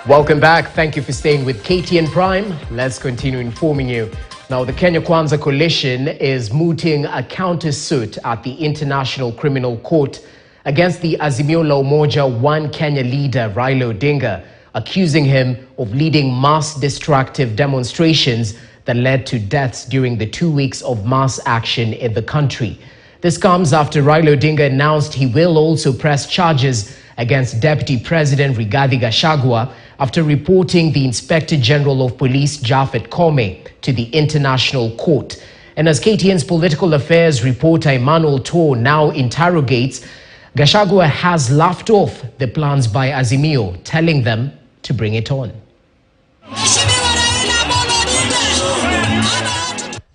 Welcome back. Thank you for staying with KTN Prime. Let's continue informing you. Now, the Kenya Kwanza coalition is mooting a counter-suit at the International Criminal Court against the Azimio la Umoja One Kenya leader Raila Odinga, accusing him of leading mass destructive demonstrations that led to deaths during the 2 weeks of mass action in the country. This comes after Raila Odinga announced he will also press charges against Deputy President Rigathi Gachagua after reporting the Inspector General of Police Japhet Koome to the International Court. And as KTN's political affairs reporter Emmanuel Tor now interrogates, Gachagua has laughed off the plans by Azimio, telling them to bring it on.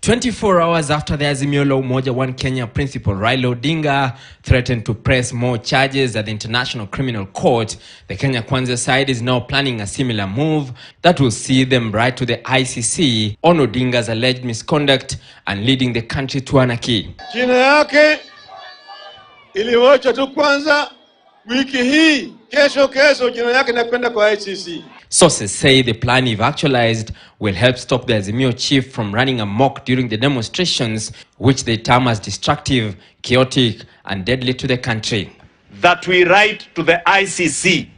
24 hours after the Azimio la Umoja One Kenya principal Raila Odinga threatened to press more charges at the International Criminal Court, the Kenya Kwanza side is now planning a similar move that will see them right to the ICC on Odinga's alleged misconduct and leading the country to anarchy. Jina yake iliwacha tu kwanza wiki hii, kesho jina yake inakwenda kwa ICC. Sources say the plan, if actualized, will help stop the Azimio chief from running amok during the demonstrations, which they term as destructive, chaotic, and deadly to the country. That we write to the ICC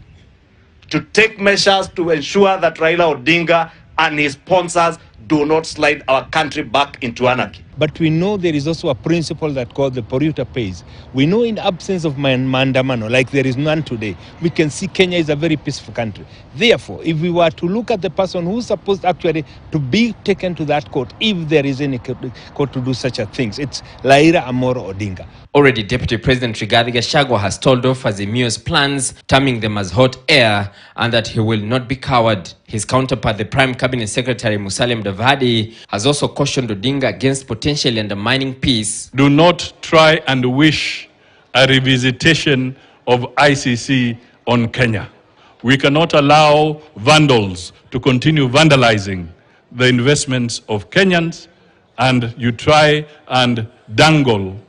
to take measures to ensure that Raila Odinga and his sponsors do not slide our country back into anarchy. But we know there is also a principle that called the polluter pays. We know in absence of mandamano, like there is none today, we can see Kenya is a very peaceful country. Therefore, if we were to look at the person who's supposed actually to be taken to that court, if there is any court to do such a thing, it's Raila Amolo Odinga. Already, Deputy President Rigathi Gachagua has told off Azimio's plans, terming them as hot air, and that he will not be coward. His counterpart, the Prime Cabinet Secretary Musalia Mudavadi, has also cautioned Odinga against potentially undermining peace. Do not try and wish a revisitation of ICC on Kenya. We cannot allow vandals to continue vandalizing the investments of Kenyans, and you try and dangle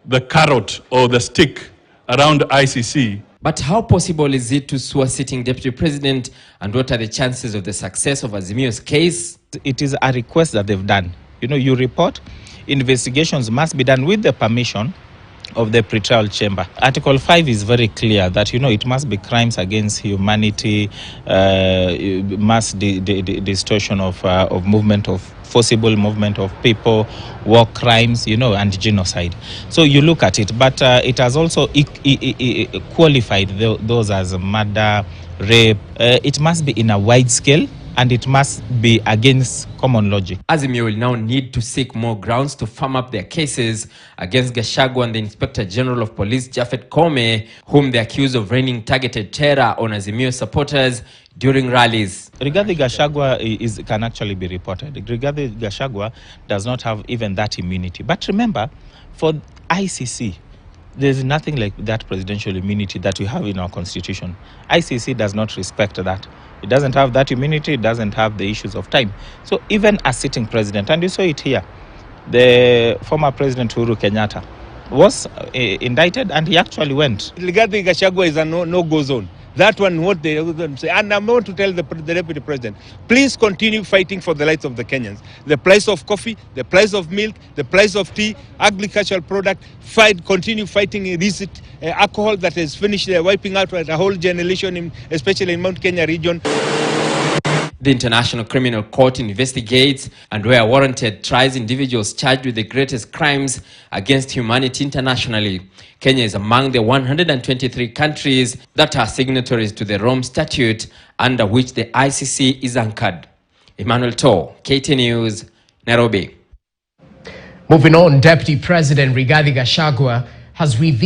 the carrot or the stick around ICC. But how possible is it to sue a sitting deputy president, and what are the chances of the success of Azimio's case? It is a request that they've done. You report, investigations must be done with the permission of the pretrial chamber. Article 5 is very clear that, it must be crimes against humanity, mass distortion of movement, of forcible movement of people, war crimes, and genocide. So you look at it, but it has also qualified those as murder, rape. It must be in a wide scale, and it must be against common logic. Azimio will now need to seek more grounds to firm up their cases against Gachagua and the Inspector General of Police Japhet Koome, whom they accuse of raining targeted terror on Azimio supporters during rallies. Rigathi Gachagua can actually be reported. Rigathi Gachagua does not have even that immunity. But remember, for ICC, there's nothing like that presidential immunity that we have in our constitution. ICC does not respect that. It doesn't have that immunity. It doesn't have the issues of time. So even a sitting president, and you saw it here, the former President Uhuru Kenyatta was indicted, and he actually went. Rigathi Gachagua is a no-go zone. That one, what they say. And I'm going to tell the Deputy President, please continue fighting for the rights of the Kenyans. The price of coffee, the price of milk, the price of tea, agricultural product, continue fighting illicit alcohol that is finished wiping out a whole generation, especially in Mount Kenya region. The International Criminal Court investigates and, where warranted, tries individuals charged with the greatest crimes against humanity internationally. Kenya is among the 123 countries that are signatories to the Rome Statute, under which the ICC is anchored. Emmanuel Tor, KT News, Nairobi. Moving on, Deputy President Rigathi Gachagua has revealed